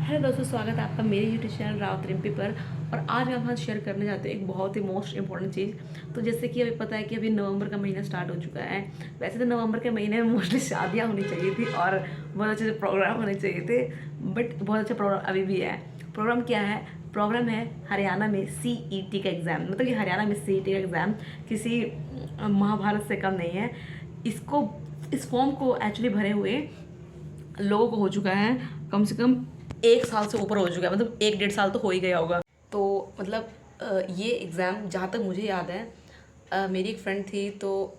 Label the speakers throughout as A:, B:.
A: Hello दोस्तों, स्वागत है आपका मेरे यूट्यूब चैनल रावत रिम्पी पर। और आज मैं आपके साथ शेयर करने जाते हैं एक बहुत ही मोस्ट इंपॉर्टेंट चीज़। तो जैसे कि अभी पता है कि अभी नवंबर का महीना स्टार्ट हो चुका है। वैसे तो नवंबर के महीने में मोस्टली शादियाँ होनी चाहिए थी और बहुत अच्छे प्रोग्राम होने चाहिए थे, बट बहुत अच्छा प्रोग्राम अभी भी है। प्रोग्राम क्या है? प्रोग्राम है हरियाणा में CET का एग्ज़ाम। मतलब कि हरियाणा में CET का एग्ज़ाम किसी महाभारत से कम नहीं है। इस फॉर्म को एक्चुअली भरे हुए लोगों को हो चुका है कम से कम 1 साल से ऊपर हो चुका है। मतलब 1 डेढ़ साल तो हो ही गया होगा। तो मतलब ये एग्ज़ाम जहाँ तक मुझे याद है, मेरी एक फ्रेंड थी, तो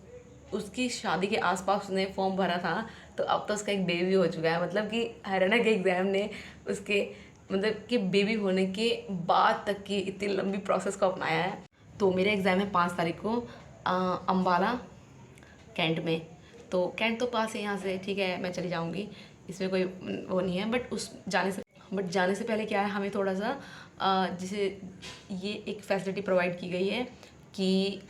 A: उसकी शादी के आसपास उसने फॉर्म भरा था। तो अब तो उसका एक बेबी हो चुका है। मतलब कि हरियाणा के एग्ज़ाम ने उसके मतलब कि बेबी होने के बाद तक की इतनी लंबी प्रोसेस को अपनाया है। तो मेरा एग्ज़ाम है 5 तारीख को अम्बाला कैंट में। तो कैंट तो पास है यहाँ से, ठीक है, मैं चली जाऊँगी, इसमें कोई वो नहीं है। बट जाने से पहले क्या है, हमें थोड़ा सा जिसे ये एक फैसिलिटी प्रोवाइड की गई है कि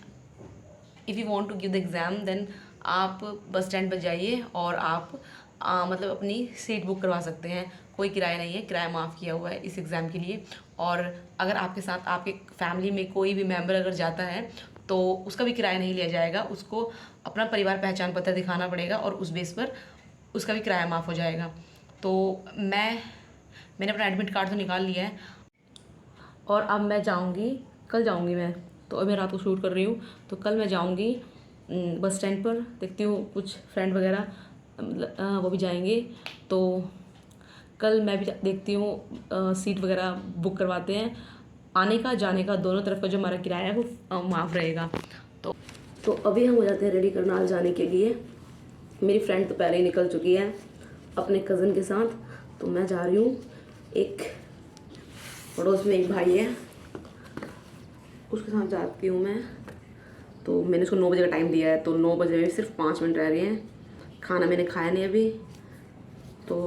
A: if you want to give the exam then आप बस स्टैंड पर जाइए और आप मतलब अपनी सीट बुक करवा सकते हैं। कोई किराया नहीं है, किराया माफ़ किया हुआ है इस एग्ज़ाम के लिए। और अगर आपके साथ आपके फैमिली में कोई भी मेम्बर अगर जाता है तो उसका भी किराया नहीं लिया जाएगा। उसको अपना परिवार पहचान पत्र दिखाना पड़ेगा और उस बेस पर उसका भी किराया माफ़ हो जाएगा। तो मैंने अपना एडमिट कार्ड तो निकाल लिया है और अब मैं जाऊंगी, कल जाऊंगी मैं। तो अभी मैं रात को शूट कर रही हूँ, तो कल मैं जाऊंगी बस स्टैंड पर। देखती हूँ कुछ फ्रेंड वगैरह मतलब वो भी जाएंगे। तो कल मैं भी देखती हूँ सीट वगैरह बुक करवाते हैं। आने का जाने का दोनों तरफ का जो हमारा किराया है वो माफ़ रहेगा। तो अभी हम हो जाते हैं रेडी करनाल जाने के लिए। मेरी फ्रेंड तो पहले ही निकल चुकी है अपने कज़न के साथ। तो मैं जा रही हूँ, एक पड़ोस में एक भाई है उसके साथ जाती हूँ मैं। तो मैंने उसको 9 बजे का टाइम दिया है, तो 9 बजे में सिर्फ 5 मिनट रह रहे हैं। खाना मैंने खाया नहीं अभी, तो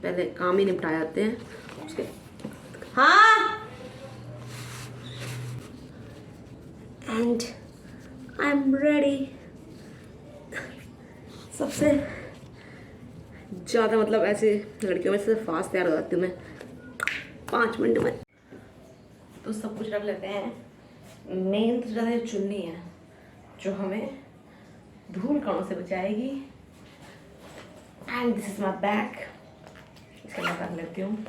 A: पहले काम ही निपटा जाते हैं उसके। हाँ, एंड आई एम रेडी। सबसे ज़्यादा मतलब ऐसे लड़कियों में से फास्ट तैयार हो जाती हूँ मैं 5 मिनट में। तो सब कुछ रख लेते हैं। मेन तो ज़्यादा चुन्नी है जो हमें धूल कणों से बचाएगी। And this is my bag, इसके मैं कर लेती हूँ।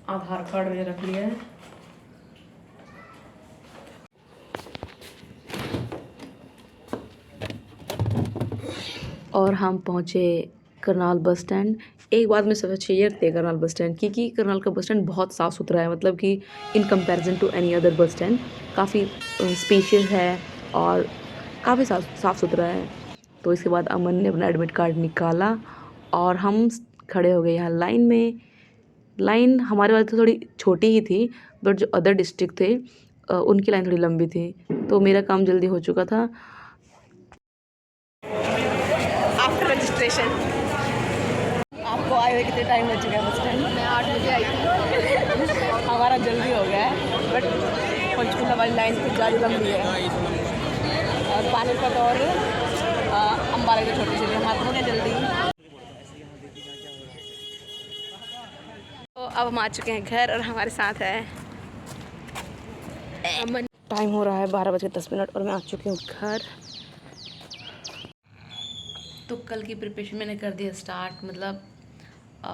A: आधार कार्ड मैंने रख लिया है। और हम पहुँचे करनाल बस स्टैंड। एक बात मैं सबसे शेयर थी करनाल बस स्टैंड की कि करनाल का बस स्टैंड बहुत साफ़ सुथरा है। मतलब कि in comparison to any other bus stand काफ़ी स्पेशियस है और काफ़ी साफ़ सुथरा है। तो इसके बाद अमन ने अपना एडमिट कार्ड निकाला और हम खड़े हो गए यहाँ लाइन में। लाइन हमारे वाली तो थोड़ी छोटी ही थी, बट जो अदर डिस्ट्रिक्ट थे उनकी लाइन थोड़ी लंबी थी। तो मेरा काम जल्दी हो चुका था। आफ्टर रजिस्ट्रेशन आपको आए हुए कितने टाइम हो चुका है बस स्टैंड?
B: मैं 8 बजे आई थी।
A: हमारा जल्दी हो गया है, बट पंचकुला वाली लाइन कुछ ज़्यादा लंबी है और पानीपत और अम्बाला की छोटी सी हमारे हो गया जल्दी। तो अब हम आ चुके हैं घर और हमारे साथ है अमन। टाइम हो रहा है 12:10 और मैं आ चुकी हूँ घर। तो कल की प्रिपरेशन मैंने कर दिया स्टार्ट। मतलब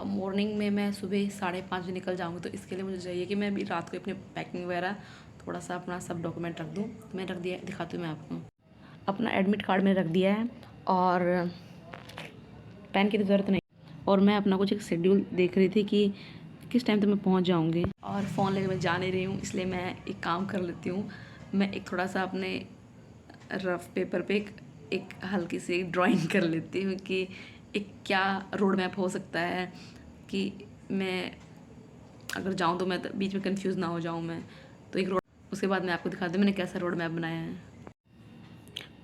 A: मॉर्निंग में मैं सुबह 5:30 बजे निकल जाऊँगी, तो इसके लिए मुझे चाहिए कि मैं अभी रात को अपनी पैकिंग वगैरह थोड़ा सा अपना सब डॉक्यूमेंट रख दूँ। तो मैं रख दिया, दिखाती हूँ मैं आपको। अपना एडमिट कार्ड मैंने रख दिया है और पेन की तो ज़रूरत नहीं। और मैं अपना कुछ एक शेड्यूल देख रही थी कि किस टाइम तक मैं पहुँच जाऊँगी। और फ़ोन लेकर मैं जा नहीं रही हूँ, इसलिए मैं एक काम कर लेती हूँ। मैं एक थोड़ा सा अपने रफ पेपर पे एक हल्की सी ड्राइंग कर लेती हूँ कि एक क्या रोड मैप हो सकता है कि मैं अगर जाऊँ तो मैं बीच में कंफ्यूज ना हो जाऊँ मैं। तो एक रोड, उसके बाद मैं आपको दिखाती हूँ मैंने कैसा रोड मैप बनाया है।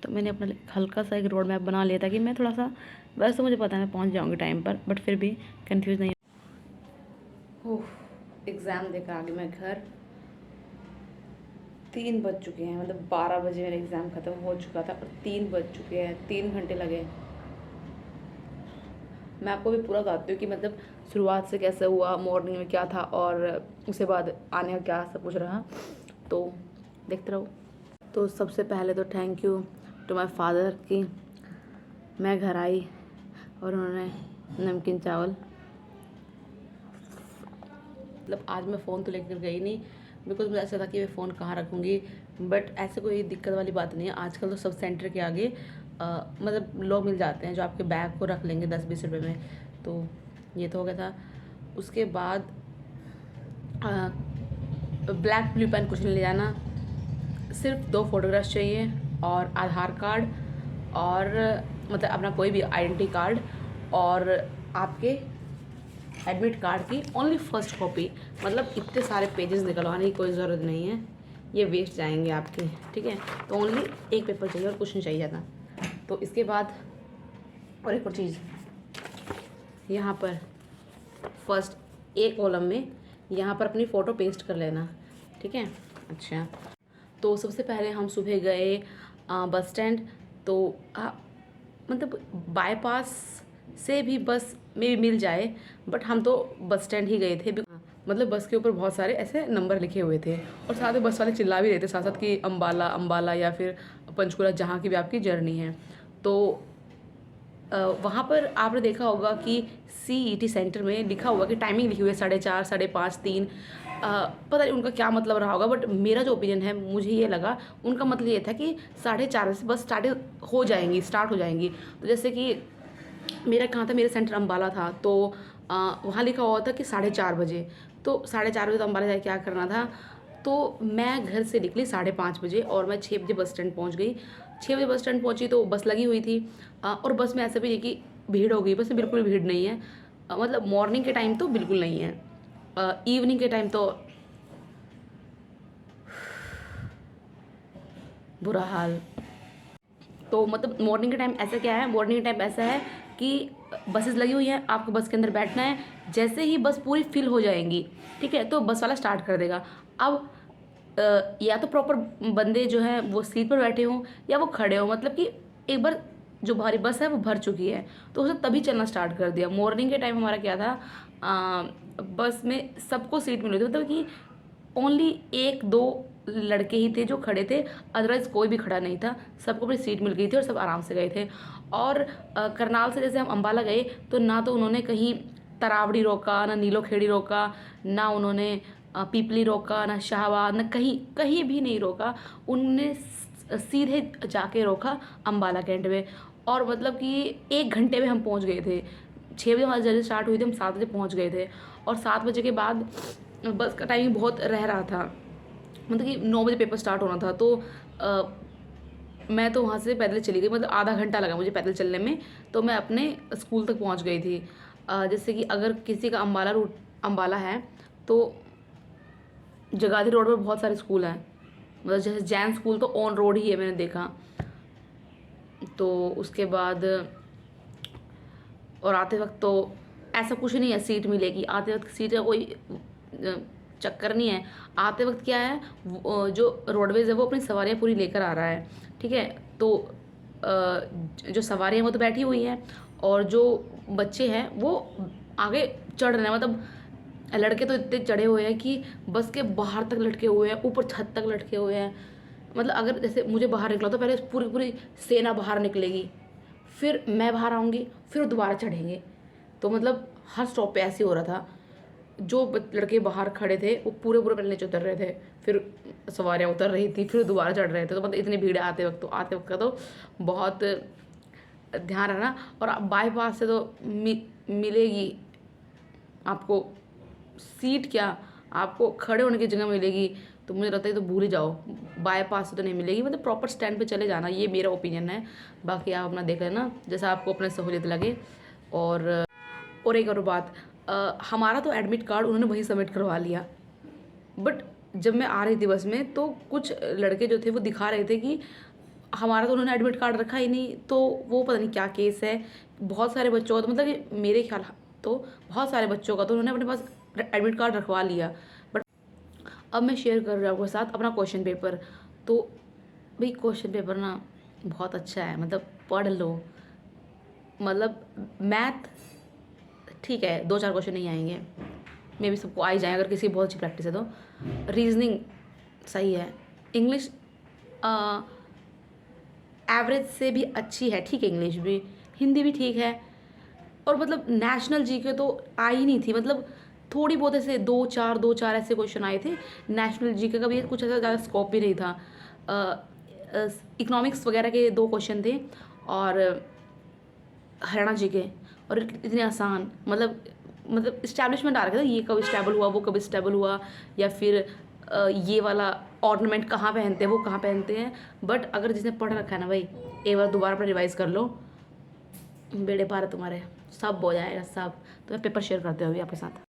A: तो मैंने अपना हल्का सा एक रोड मैप बना लिया था कि मैं थोड़ा सा, वैसे तो मुझे पता है मैं पहुँच जाऊँगी टाइम पर, बट फिर भी कंफ्यूज नहीं। ओह, एग्ज़ाम देकर आ गई मैं घर। 3 बज चुके हैं, मतलब 12 बजे मेरा एग्ज़ाम ख़त्म हो चुका था और 3 बज चुके हैं, 3 घंटे लगे। मैं आपको भी पूरा बताती हूँ कि मतलब शुरुआत से कैसे हुआ, मॉर्निंग में क्या था और उसके बाद आने का क्या सब कुछ रहा, तो देखते रहो। तो सबसे पहले तो thank you to my father कि मैं घर आई और उन्होंने नमकीन चावल, मतलब आज मैं फ़ोन तो लेकर गई नहीं बिकॉज मुझे ऐसा था कि मैं फ़ोन कहाँ रखूँगी, बट ऐसे कोई दिक्कत वाली बात नहीं है। आजकल तो सब सेंटर के आगे मतलब लोग मिल जाते हैं जो आपके बैग को रख लेंगे 10-20 रुपये में। तो ये तो हो गया था। उसके बाद ब्लैक ब्लू पेन कुछ नहीं ले जाना, सिर्फ 2 फोटोग्राफ्स चाहिए और आधार कार्ड और मतलब अपना कोई भी आइडेंटिटी कार्ड और आपके एडमिट कार्ड की ओनली फर्स्ट कॉपी। मतलब इतने सारे पेजेस निकलवाने की कोई ज़रूरत नहीं है, ये वेस्ट जाएंगे आपके, ठीक है। तो ओनली एक पेपर चाहिए और कुछ नहीं चाहिए ज़्यादा। तो इसके बाद और एक और चीज़, यहाँ पर फर्स्ट एक कॉलम में यहाँ पर अपनी फ़ोटो पेस्ट कर लेना, ठीक है। अच्छा, तो सबसे पहले हम सुबह गए बस स्टैंड। तो मतलब बाईपास से भी बस में भी मिल जाए, बट हम तो बस स्टैंड ही गए थे। मतलब बस के ऊपर बहुत सारे ऐसे नंबर लिखे हुए थे और साथ में बस वाले चिल्ला भी रहे थे साथ साथ कि अम्बाला अम्बाला या फिर पंचकुला, जहाँ की भी आपकी जर्नी है। तो वहाँ पर आपने देखा होगा कि CET सेंटर में लिखा हुआ कि टाइमिंग लिखी हुई है 4:30, 5:30, 3। पता नहीं उनका क्या मतलब रहा होगा, बट मेरा जो ओपिनियन है मुझे ये लगा उनका मतलब ये था कि 4:30 से बस स्टार्ट हो जाएंगी। तो जैसे कि मेरा कहाँ था, मेरा सेंटर अम्बाला था, तो वहाँ लिखा हुआ था कि 4:30 बजे। तो 4:30 बजे तो अम्बाला जाके क्या करना था। तो मैं घर से निकली 5:30 बजे और मैं 6 बजे बस स्टैंड पहुँच गई। 6 बजे बस स्टैंड पहुँची तो बस लगी हुई थी और बस में ऐसा भी नहीं कि भीड़ हो गई, बस में बिल्कुल भीड़ नहीं है। मतलब मॉर्निंग के टाइम तो बिल्कुल नहीं है, इवनिंग के टाइम तो बुरा हाल। तो मतलब मॉर्निंग के टाइम ऐसा क्या है, मॉर्निंग के टाइम ऐसा है कि बसेस लगी हुई हैं, आपको बस के अंदर बैठना है। जैसे ही बस पूरी फिल हो जाएंगी, ठीक है, तो बस वाला स्टार्ट कर देगा। अब या तो प्रॉपर बंदे जो हैं वो सीट पर बैठे हों या वो खड़े हों, मतलब कि एक बार जो हमारी बस है वो भर चुकी है तो उसे तभी चलना स्टार्ट कर दिया। मॉर्निंग के टाइम हमारा क्या था, बस में सबको सीट मिल रही थी, मतलब कि ओनली 1-2 लड़के ही थे जो खड़े थे, अदरवाइज कोई भी खड़ा नहीं था, सबको अपनी सीट मिल गई थी और सब आराम से गए थे। और करनाल से जैसे हम अम्बाला गए तो ना तो उन्होंने कहीं तरावड़ी रोका, ना नीलोखेड़ी रोका, ना उन्होंने पीपली रोका, ना शाहबाद, ना कहीं भी नहीं रोका। उनने सीधे जाके रोका अम्बाला कैंट में। और मतलब कि 1 घंटे में हम पहुंच गए थे। 6 बजे हमारी जर्नी स्टार्ट हुई थी, हम 7 बजे पहुंच गए थे। और 7 बजे के बाद बस का टाइमिंग बहुत रह रहा था, मतलब कि 9 बजे पेपर स्टार्ट होना था। तो मैं तो वहाँ से पैदल चली गई, मतलब आधा घंटा लगा मुझे पैदल चलने में, तो मैं अपने स्कूल तक पहुँच गई थी। जैसे कि अगर किसी का अम्बाला है तो जगाधरी रोड पर बहुत सारे स्कूल हैं, मतलब जैसे जैन स्कूल तो ऑन रोड ही है, मैंने देखा। तो उसके बाद और आते वक्त तो ऐसा कुछ नहीं है सीट मिलेगी, आते वक्त सीट का कोई चक्कर नहीं है। आते वक्त क्या है, जो रोडवेज है वो अपनी सवारियाँ पूरी लेकर आ रहा है, ठीक है। तो जो सवारियाँ वो तो बैठी हुई हैं और जो बच्चे हैं वो आगे चढ़ रहे हैं। मतलब लड़के तो इतने चढ़े हुए हैं कि बस के बाहर तक लटके हुए हैं, ऊपर छत तक लटके हुए हैं। मतलब अगर जैसे मुझे बाहर निकला तो पहले पूरी पूरी सेना बाहर निकलेगी, फिर मैं बाहर आऊँगी, फिर दोबारा चढ़ेंगे। तो मतलब हर स्टॉप पे ऐसे हो रहा था। जो लड़के बाहर खड़े थे वो पूरे पूरे पहले नीचे उतर रहे थे, फिर सवारियाँ उतर रही थी, फिर दोबारा चढ़ रहे थे। तो मतलब इतनी भीड़ आते वक्त का तो बहुत ध्यान रखना। और बाईपास से तो मिलेगी आपको सीट, क्या आपको खड़े होने की जगह मिलेगी। तो मुझे लगता है तो भूल ही जाओ, बाईपास से तो नहीं मिलेगी। मतलब प्रॉपर स्टैंड पे चले जाना, ये मेरा ओपिनियन है। बाकी आप अपना देख लेना जैसा आपको अपने सहूलियत लगे। और एक और बात, हमारा तो एडमिट कार्ड उन्होंने वहीं सबमिट करवा लिया, बट जब मैं आ रही थी बस में तो कुछ लड़के जो थे वो दिखा रहे थे कि हमारा तो उन्होंने एडमिट कार्ड रखा ही नहीं। तो वो पता नहीं क्या केस है, बहुत सारे बच्चों का तो मतलब कि मेरे ख्याल तो बहुत सारे बच्चों का तो उन्होंने अपने पास एडमिट कार्ड रखवा लिया। बट अब मैं शेयर कर रहा हूँ आपके साथ अपना क्वेश्चन पेपर। तो भाई क्वेश्चन पेपर ना बहुत अच्छा है, मतलब पढ़ लो। मतलब मैथ ठीक है 2-4 क्वेश्चन नहीं आएंगे, मे बी सबको आ ही जाए अगर किसी की बहुत अच्छी प्रैक्टिस है तो। रीजनिंग सही है, इंग्लिश एवरेज से भी अच्छी है, ठीक है इंग्लिश भी, हिंदी भी ठीक है। और मतलब नेशनल जीके तो आई नहीं थी, मतलब थोड़ी बहुत ऐसे 2-4 ऐसे क्वेश्चन आए थे। नेशनल जीके का भी कुछ ऐसा ज़्यादा स्कोप भी नहीं था। इकोनॉमिक्स वगैरह के 2 क्वेश्चन थे और हरियाणा जीके, और इतने आसान, मतलब इस्टेब्लिशमेंट आ रखा था, ये कब स्टेबल हुआ, वो कब स्टेबल हुआ, या फिर ये वाला ऑर्नामेंट कहाँ पहनते हैं, वो कहाँ पहनते हैं। बट अगर जिसने पढ़ रखा है ना भाई, एक बार दोबारा पर रिवाइज कर लो, बेड़े पार है तुम्हारे, सब हो जाएगा सब। तो मैं पेपर शेयर करते हुए आपके साथ।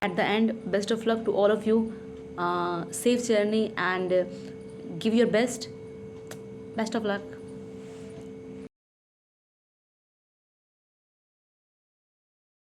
A: At the end, best of luck to all of you. Safe journey and give your best. Best of luck.